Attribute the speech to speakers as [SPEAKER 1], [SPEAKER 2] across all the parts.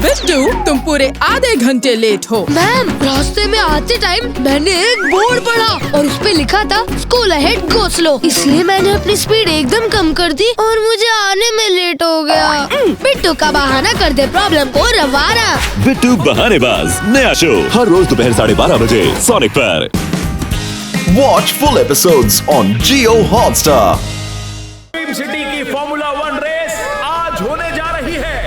[SPEAKER 1] बिट्टू, तुम पूरे आधे घंटे लेट हो।
[SPEAKER 2] मैम, रास्ते में आते टाइम मैंने एक बोर्ड पढ़ा और उस पे लिखा था स्कूल अहेड गो स्लो, इसलिए मैंने अपनी स्पीड एकदम कम कर दी और मुझे आने में लेट हो गया। बिट्टू का बहाना कर दे प्रॉब्लम को रवाना।
[SPEAKER 3] बिट्टू बहानेबाज नया शो हर रोज दोपहर 12:30 बजे सोनिक पर।
[SPEAKER 4] Watch full episodes on Jio Hotstar.
[SPEAKER 5] Extreme city की फॉर्मूला 1 रेस आज होने जा रही है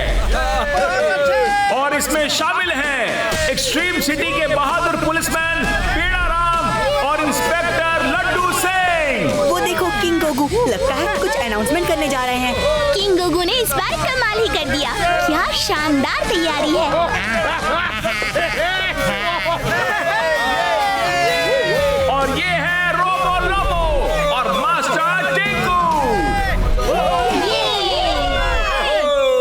[SPEAKER 5] और इसमें शामिल हैं एक्सट्रीम सिटी के बहादुर पुलिसमैन पेड़ा राम और इंस्पेक्टर लड्डू सिंह।
[SPEAKER 6] वो देखो किंग गोगू, लगता है कुछ अनाउंसमेंट करने जा रहे हैं।
[SPEAKER 7] किंग गोगू ने इस बार कमाल ही कर दिया। क्या शानदार तैयारी है।
[SPEAKER 5] और ये है रोबो लोबो और master Tinku.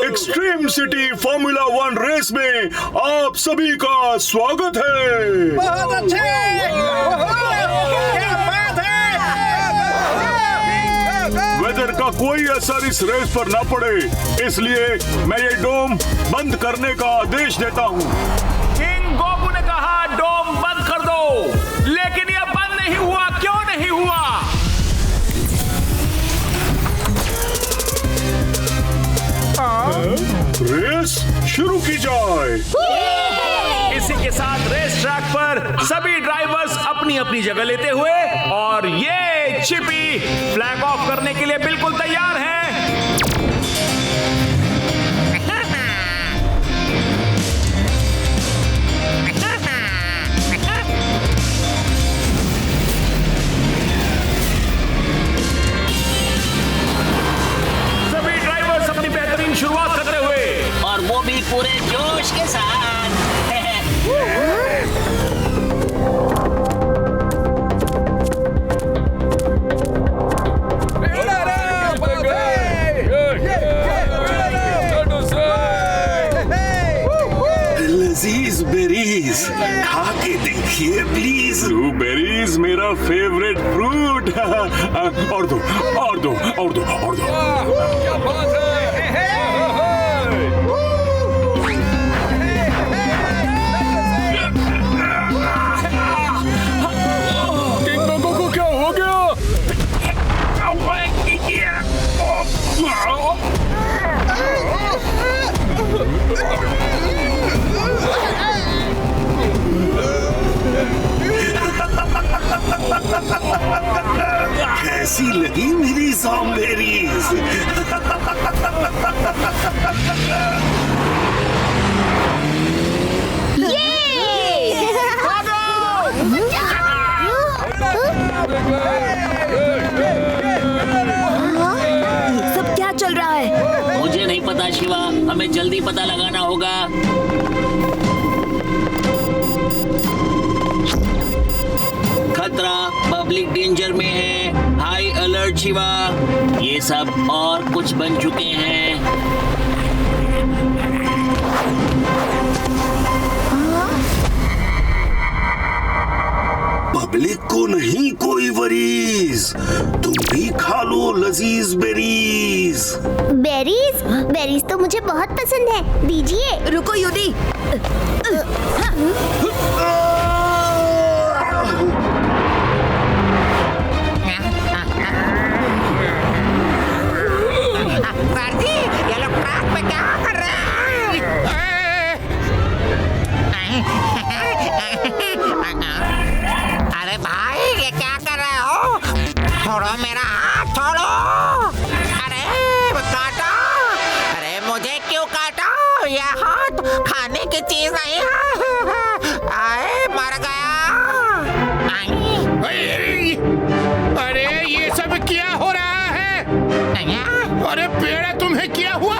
[SPEAKER 5] Extreme City formula 1 race में आप सभी का स्वागत है। बहुत अच्छे। वेदर का कोई असर इस रेस पर ना पड़े, इसलिए मैं ये डोम बंद करने का आदेश देता हूँ। किंग गोगू ने कहा डोम बंद कर दो, लेकिन ये बंद नहीं हुआ। क्यों नहीं हुआ? रेस शुरू की जाए। इसी के साथ रेस ट्रैक पर सभी ड्राइवर्स अपनी अपनी जगह लेते हुए और ये चिपी फ्लैग ऑफ करने के लिए बिल्कुल तैयार हैं। सभी ड्राइवर्स अपनी बेहतरीन शुरुआत करते हुए
[SPEAKER 8] और वो भी पूरे जोश के साथ।
[SPEAKER 9] लजीज बेरीज खा के देखिए प्लीज।
[SPEAKER 5] ब्लूबेरीज मेरा फेवरेट फ्रूट। और दो और दो और दो और दो। क्या बात है। को क्या हो गया?
[SPEAKER 9] कैसी लगी मेरी ज़ॉम्बेरीज?
[SPEAKER 6] सब क्या चल रहा है?
[SPEAKER 8] मुझे नहीं पता शिवा, हमें जल्दी पता लगाना होगा। खतरा, पब्लिक डेंजर में है, हाई अलर्ट शिवा। ये सब और कुछ बन चुके हैं।
[SPEAKER 9] पब्लिक को नहीं कोई वरीज, तुम भी खा लो लजीज बेरीज।
[SPEAKER 7] बेरीज? बेरीज तो मुझे बहुत पसंद है, दीजिए।
[SPEAKER 6] रुको युदी।
[SPEAKER 10] ये लोग ट्रैक पे क्या कर रहे हैं? अरे भाई, ये क्या कर रहे हो? छोड़ो मेरा हाथ, छोड़ो। अरे काटा। अरे मुझे क्यों काटा? ये हाथ खाने की चीज नहीं है। आए, मर गया।
[SPEAKER 5] अरे ये सब क्या हो रहा है? अरे पेड़ा, तुम्हें क्या हुआ?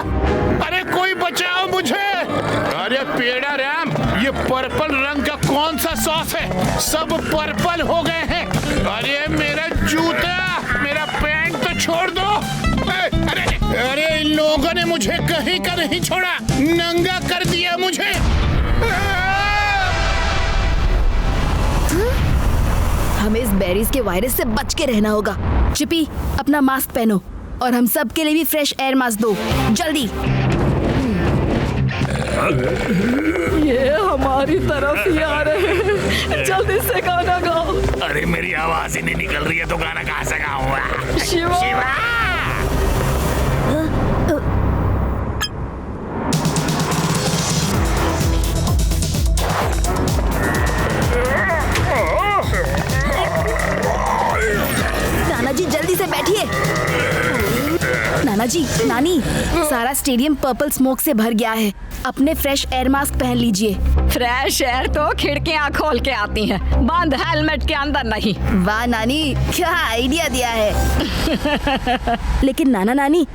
[SPEAKER 5] अरे कोई बचाओ मुझे। अरे पेड़ा राम, ये पर्पल रंग का कौन सा सॉस है? सब पर्पल हो गए हैं। अरे मेरा जूता, मेरा पैंट तो छोड़ दो। अरे इन लोगों ने मुझे कहीं का नहीं छोड़ा, नंगा कर दिया मुझे।
[SPEAKER 2] हमें इस बेरीज के वायरस से बच के रहना होगा। चिपी, अपना मास्क पहनो और हम सब के लिए भी फ्रेश एयर मास्क दो, जल्दी।
[SPEAKER 6] ये हमारी तरफ ही आ रहे हैं। जल्दी से गाना गाओ।
[SPEAKER 9] अरे मेरी आवाज ही नहीं निकल रही है तो गाना कहाँ से गाऊंगा?
[SPEAKER 6] शिवा।
[SPEAKER 9] शिवा।
[SPEAKER 6] नाना जी जल्दी से बैठिए। नाना जी, नानी, सारा स्टेडियम पर्पल स्मोक से भर गया है। अपने फ्रेश एयर मास्क पहन लीजिए।
[SPEAKER 11] फ्रेश एयर तो खिड़कियां खोल के आती हैं, बंद हेलमेट के अंदर नहीं।
[SPEAKER 6] वाह नानी, क्या आइडिया दिया है। लेकिन नाना नानी,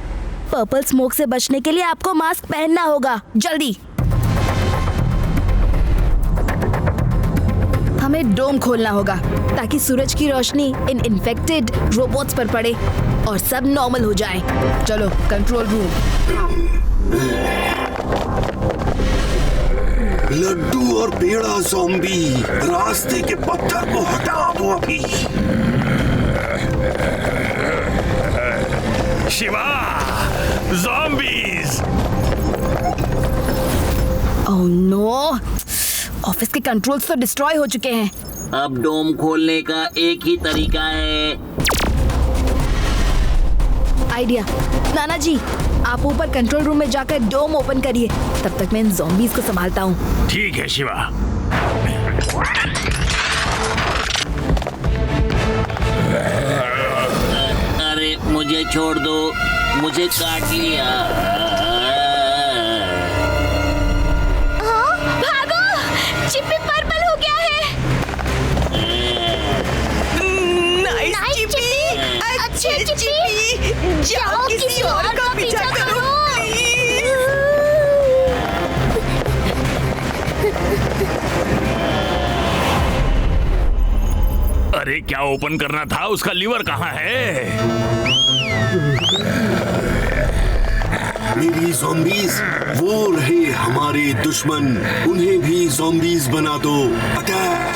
[SPEAKER 6] पर्पल स्मोक से बचने के लिए आपको मास्क पहनना होगा, जल्दी। हमें डोम खोलना होगा ताकि सूरज की रोशनी इन इन्फेक्टेड रोबोट्स पर पड़े और सब नॉर्मल हो जाए। चलो कंट्रोल रूम।
[SPEAKER 9] लड्डू और पेड़ा ज़ॉम्बी, रास्ते के पत्थर को हटा दो अभी।
[SPEAKER 3] Shiva, zombies.
[SPEAKER 6] Oh no, office के कंट्रोल्स तो डिस्ट्रॉय हो चुके हैं।
[SPEAKER 8] अब डोम खोलने का एक ही तरीका है।
[SPEAKER 6] आइडिया। नाना जी, आप ऊपर कंट्रोल रूम में जाकर डोम ओपन करिए, तब तक मैं इन ज़ॉम्बीज़ को संभालता हूँ।
[SPEAKER 3] ठीक है शिवा।
[SPEAKER 8] अरे मुझे छोड़ दो, मुझे काट लिया।
[SPEAKER 7] भागो, चिप्पी पर्पल हो गया है। नाइस चिप्पी। अच्छे चिप्पी, जाओ किसी और का पीछा करो।
[SPEAKER 3] अरे क्या ओपन करना था? उसका लीवर कहाँ है?
[SPEAKER 9] मेरी ज़ॉम्बीज़, वो रहे हमारे दुश्मन, उन्हें भी ज़ॉम्बीज़ बना दो। अटैक!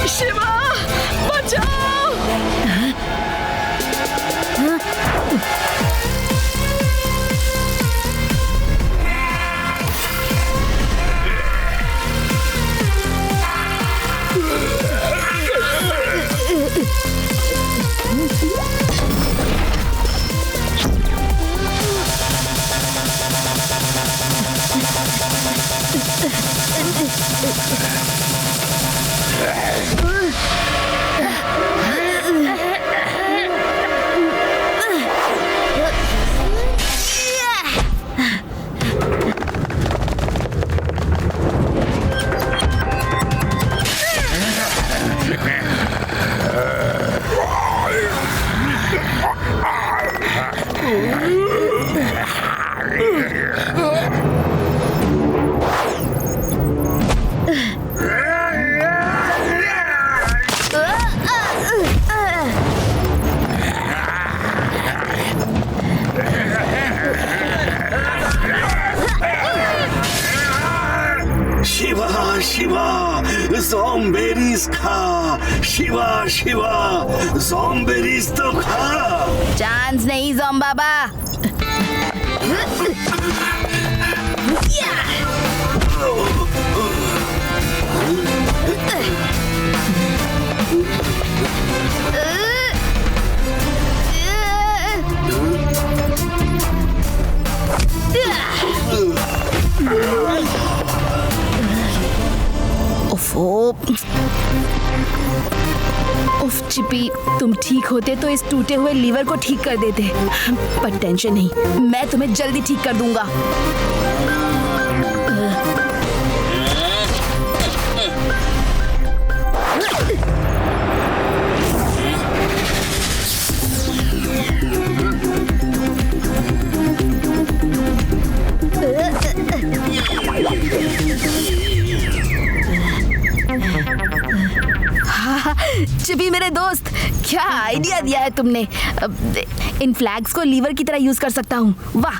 [SPEAKER 11] शिवा, बचाओ!
[SPEAKER 9] शिवा शिवा, ज़ॉम्बेरीज़ खा। शिवा शिवा, ज़ॉम्बेरीज़ तो खा।
[SPEAKER 6] चांस नहीं ज़ॉम बाबा। उफ चिप्पी, तुम ठीक होते तो इस टूटे हुए लीवर को ठीक कर देते, पर टेंशन नहीं, मैं तुम्हें जल्दी ठीक कर दूंगा। चिप्पी मेरे दोस्त, क्या आइडिया दिया है तुमने। इन फ्लैग्स को लीवर की तरह यूज कर सकता हूँ। वाह।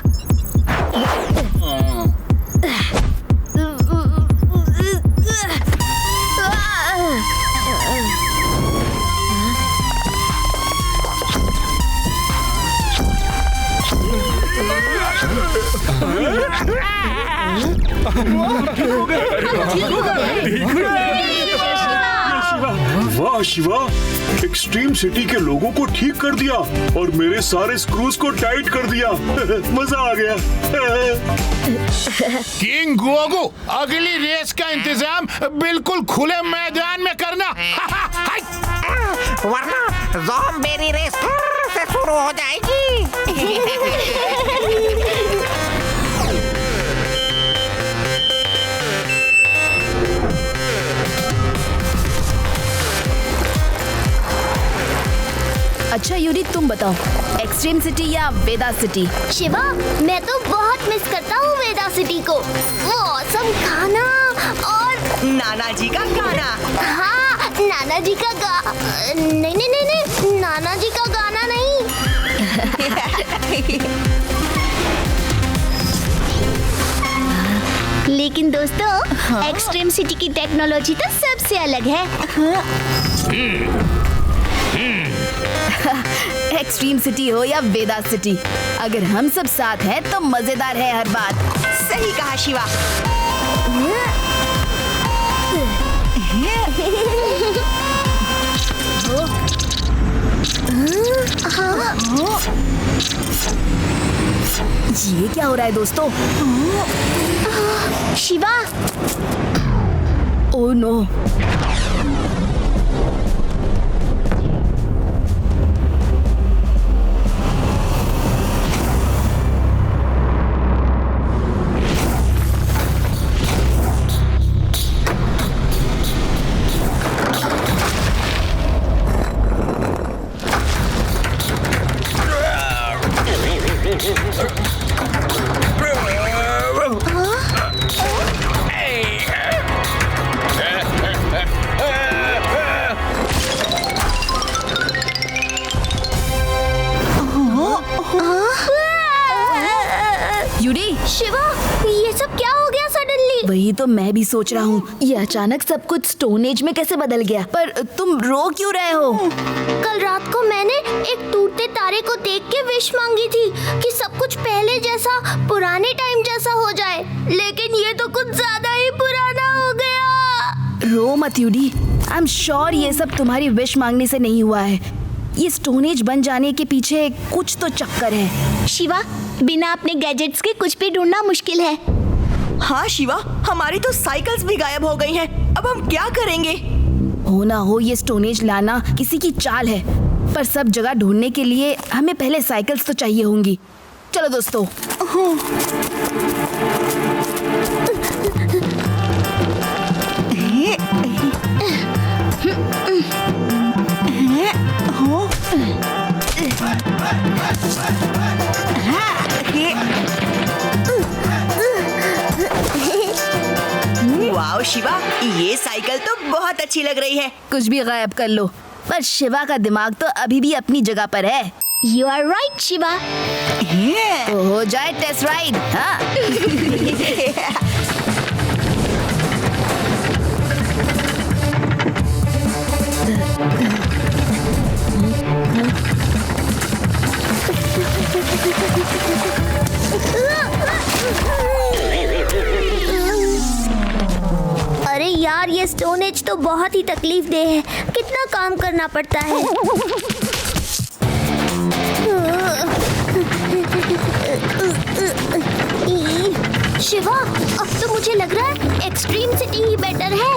[SPEAKER 9] वाह शिवा, एक्सट्रीम सिटी के लोगों को ठीक कर दिया और मेरे सारे स्क्रूज को टाइट कर दिया। मजा आ गया।
[SPEAKER 5] किंग गोगो, अगली रेस का इंतजाम बिल्कुल खुले मैदान में करना।
[SPEAKER 10] वरना ज़ॉम्बेरी रेस फिर से शुरू हो जाएगी।
[SPEAKER 6] अच्छा यूरी, तुम बताओ, एक्सट्रीम सिटी या वेदा सिटी?
[SPEAKER 12] शिवा, मैं तो बहुत मिस करता हूँ वेदा सिटी को। वो ऑसम खाना और
[SPEAKER 7] नाना जी का गाना।
[SPEAKER 12] हाँ, नाना जी का नहीं, नाना जी का गाना नहीं। लेकिन दोस्तों, एक्सट्रीम सिटी की टेक्नोलॉजी तो सबसे अलग है।
[SPEAKER 6] एक्सट्रीम सिटी हो या वेदा सिटी, अगर हम सब साथ हैं तो मजेदार है हर बात।
[SPEAKER 7] सही कहा शिवा।
[SPEAKER 6] ये क्या हो रहा है दोस्तों?
[SPEAKER 12] Shiva,
[SPEAKER 6] oh no.
[SPEAKER 12] शिवा, ये सब क्या हो गया सडनली?
[SPEAKER 6] वही तो मैं भी सोच रहा हूँ, ये अचानक सब कुछ स्टोन एज में कैसे बदल गया। पर तुम रो क्यों रहे हो?
[SPEAKER 12] कल रात को मैंने एक टूटते तारे को देख के विश मांगी थी कि सब कुछ पहले जैसा, पुराने टाइम जैसा हो जाए, लेकिन ये तो कुछ ज्यादा ही पुराना हो गया।
[SPEAKER 6] रो मत यूडी, आई एम श्योर ये सब तुम्हारी विश मांगने से नहीं हुआ है। ये स्टोन एज बन जाने के पीछे कुछ तो चक्कर है।
[SPEAKER 12] शिवा, बिना अपने गैजेट्स के कुछ भी ढूंढना मुश्किल है।
[SPEAKER 7] हाँ शिवा, हमारी तो साइकिल्स भी गायब हो गई हैं। अब हम क्या करेंगे?
[SPEAKER 6] हो ना हो ये स्टोन एज लाना किसी की चाल है, पर सब जगह ढूंढने के लिए हमें पहले साइकिल्स तो चाहिए होंगी। चलो दोस्तों।
[SPEAKER 7] वाओ शिवा, ये साइकिल तो बहुत अच्छी लग रही है।
[SPEAKER 6] कुछ भी गायब कर लो, पर शिवा का दिमाग तो अभी भी अपनी जगह पर है।
[SPEAKER 12] You are right, Shiva.
[SPEAKER 6] तो हो जाए टेस्ट राइड। हाँ।
[SPEAKER 12] अरे यार, ये स्टोन एज तो बहुत ही तकलीफ दे है। कितना काम करना पड़ता है। शिवा, अब तो मुझे लग रहा है एक्सट्रीम सिटी ही बेटर है।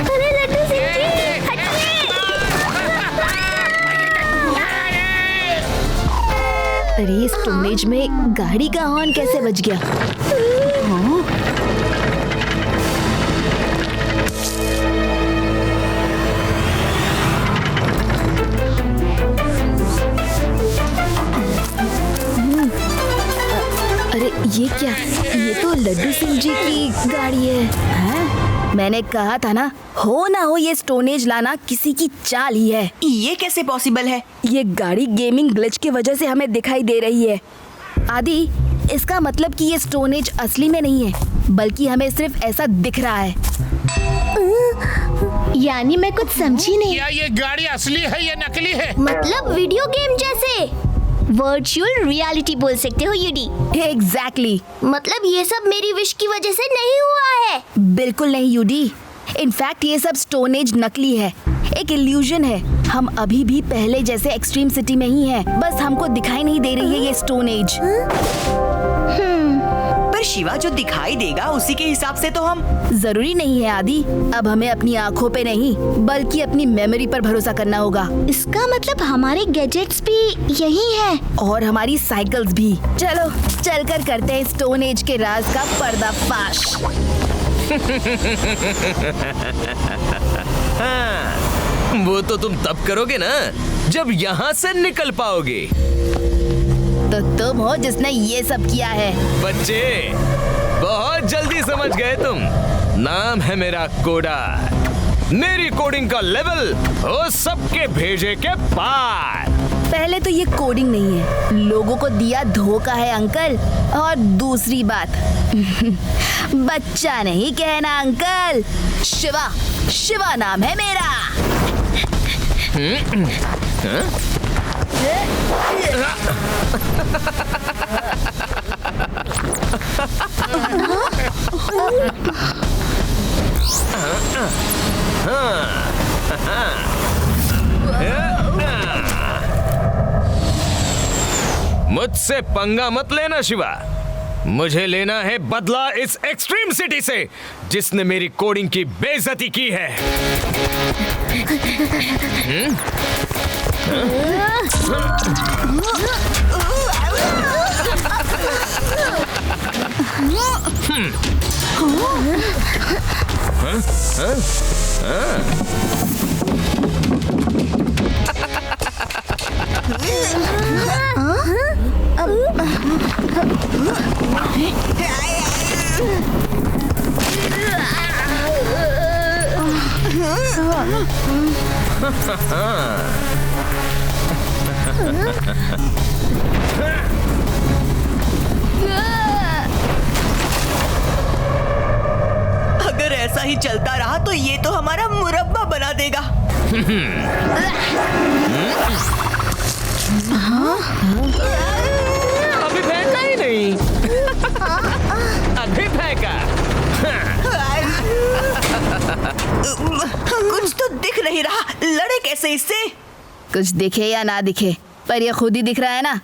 [SPEAKER 12] अरे लड्डू सिंह जी, हटिए।
[SPEAKER 6] अरे स्टोन एज में गाड़ी का हॉर्न कैसे बज गया? हाँ? अरे ये क्या? ये तो लड्डू सिंह जी की गाड़ी है। हाँ? मैंने कहा था ना, हो ना हो ये स्टोन एज लाना किसी की चाल ही है।
[SPEAKER 7] ये कैसे पॉसिबल है?
[SPEAKER 6] ये गाड़ी गेमिंग ग्लिच की वजह से हमें दिखाई दे रही है। आदि, इसका मतलब कि ये स्टोन एज असली में नहीं है, बल्कि हमें सिर्फ ऐसा दिख रहा है।
[SPEAKER 12] यानी मैं कुछ समझी नहीं।
[SPEAKER 5] क्या ये गाड़ी असली है या नकली है?
[SPEAKER 12] मतलब वीडियो गेम जैसे वर्चुअल रियलिटी बोल सकते हो यूडी।
[SPEAKER 6] एग्जैक्टली।
[SPEAKER 12] मतलब ये सब मेरी विश की वजह से नहीं हुआ है।
[SPEAKER 6] बिल्कुल नहीं यूडी, इनफैक्ट ये सब स्टोन एज नकली है, एक इल्यूजन है। हम अभी भी पहले जैसे एक्सट्रीम सिटी में ही हैं, बस हमको दिखाई नहीं दे रही है ये स्टोन एज।
[SPEAKER 7] पर शिवा जो दिखाई देगा उसी के हिसाब से तो हम।
[SPEAKER 6] जरूरी नहीं है आदि, अब हमें अपनी आँखों पे नहीं बल्कि अपनी मेमोरी पर भरोसा करना होगा।
[SPEAKER 12] इसका मतलब हमारे गैजेट्स भी यही है
[SPEAKER 6] और हमारी साइकिल्स भी। चलो चलकर करते हैं स्टोन एज के राज का पर्दाफाश।
[SPEAKER 13] हाँ, वो तो तुम तब करोगे ना जब यहाँ से निकल पाओगे।
[SPEAKER 6] तो तुम हो जिसने ये सब किया है।
[SPEAKER 13] बच्चे बहुत जल्दी समझ गए तुम। नाम है मेरा कोडार। मेरी कोडिंग का लेवल हो सबके भेजे के पार।
[SPEAKER 6] पहले तो ये कोडिंग नहीं है, लोगों को दिया धोखा है अंकल। और दूसरी बात बच्चा नहीं कहना अंकल, शिवा, शिवा नाम है मेरा।
[SPEAKER 13] मुझसे पंगा मत लेना शिवा, मुझे लेना है बदला इस एक्सट्रीम सिटी से जिसने मेरी कोडिंग की बेइज्जती की है।
[SPEAKER 7] अगर ऐसा ही चलता रहा तो ये तो हमारा मुरब्बा बना देगा।
[SPEAKER 13] अभी फेंका ही नहीं। अभी फेंका।
[SPEAKER 7] कुछ तो दिख नहीं रहा, लड़े कैसे इससे?
[SPEAKER 6] कुछ दिखे या ना दिखे, पर ये खुद ही दिख रहा है ना।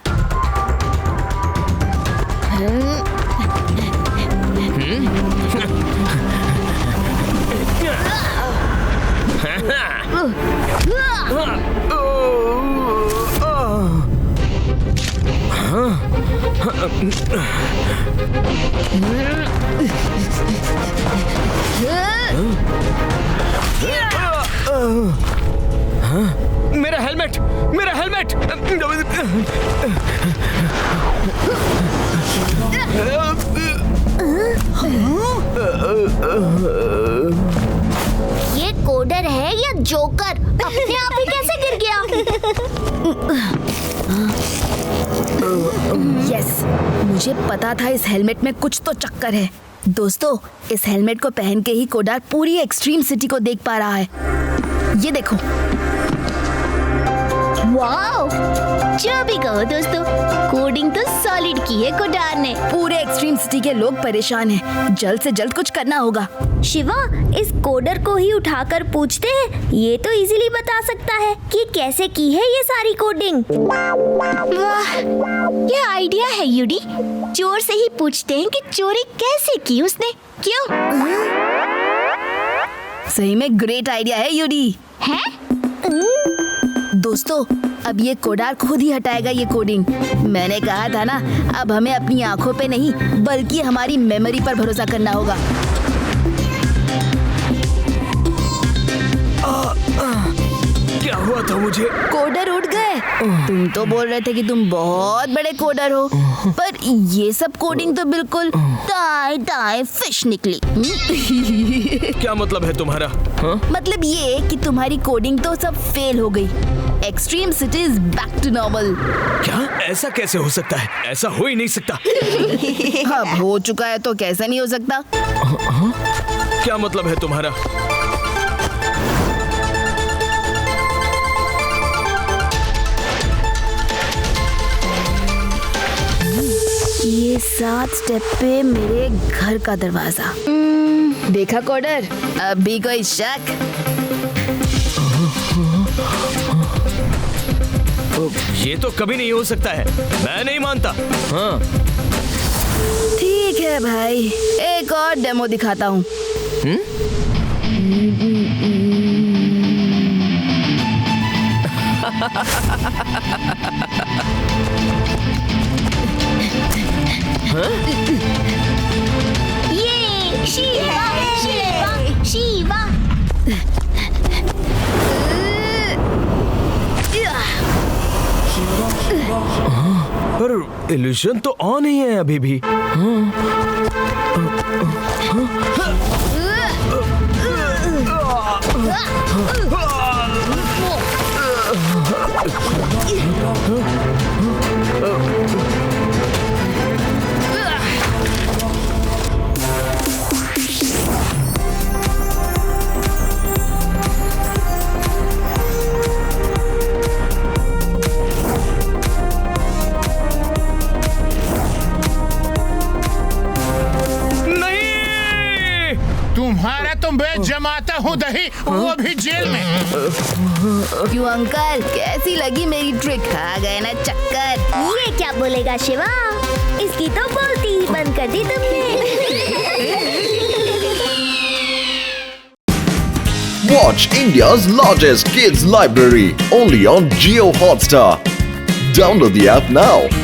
[SPEAKER 13] मेरा हेलमेट, मेरा हेलमेट।
[SPEAKER 12] ये कोडर है या जोकर? अपने आप ही कैसे गिर गया?
[SPEAKER 6] यस, मुझे पता था इस हेलमेट में कुछ तो चक्कर है। दोस्तों, इस हेलमेट को पहन के ही कोडार पूरी एक्सट्रीम सिटी को देख पा रहा है। ये देखो।
[SPEAKER 12] वाओ, जो भी कहो दोस्तों, कोडिंग तो सॉलिड की है कोडार ने।
[SPEAKER 6] पूरे एक्सट्रीम सिटी के लोग परेशान हैं, जल्द से जल्द कुछ करना होगा।
[SPEAKER 12] शिवा, इस कोडर को ही उठाकर पूछते हैं, ये तो इजीली बता सकता है कि कैसे की है ये सारी कोडिंग। वाह, ये आइडिया है यूडी। चोर से ही पूछते हैं कि चोरी कैसे की उसने। क्यों?
[SPEAKER 6] सही में ग्रेट आइडिया है यूडी।
[SPEAKER 12] है?
[SPEAKER 6] दोस्तों, अब ये कोडार खुद ही हटाएगा ये कोडिंग। मैंने कहा था ना, अब हमें अपनी आंखों पे नहीं बल्कि हमारी मेमोरी पर भरोसा करना होगा।
[SPEAKER 13] क्या हुआ था मुझे?
[SPEAKER 6] कोडर उठ गए। तुम तो बोल रहे थे कि तुम बहुत बड़े कोडर हो, पर ये सब कोडिंग तो बिल्कुल दाई दाई फिश निकली।
[SPEAKER 13] क्या मतलब है तुम्हारा? हाँ?
[SPEAKER 6] मतलब ये कि तुम्हारी कोडिंग तो सब फेल हो गई। Extreme City is back to normal.
[SPEAKER 13] क्या? ऐसा कैसे हो सकता है? ऐसा हो ही नहीं सकता।
[SPEAKER 6] अब हो चुका है तो कैसे नहीं हो सकता?
[SPEAKER 13] क्या मतलब है तुम्हारा?
[SPEAKER 6] ये 7 स्टेप पे मेरे घर का दरवाजा। देखा कोडर, अब भी कोई शक?
[SPEAKER 13] ये तो कभी नहीं हो सकता है, मैं नहीं मानता। हाँ।
[SPEAKER 6] ठीक है भाई, एक और डेमो दिखाता हूँ।
[SPEAKER 12] ये शिवा शिवा शिवा।
[SPEAKER 13] पर इल्यूशन तो ऑन ही है अभी भी।
[SPEAKER 5] तुम्हारा तो मैं जमाता हूँ दही, वो भी जेल में।
[SPEAKER 6] क्यों अंकल, कैसी लगी मेरी ट्रिक? आ गए ना चक्कर?
[SPEAKER 12] ये क्या बोलेगा शिवा? इसकी तो बोलती ही बंद कर दी तुमने।
[SPEAKER 4] Watch India's largest kids library only on Jio Hotstar. Download the app now.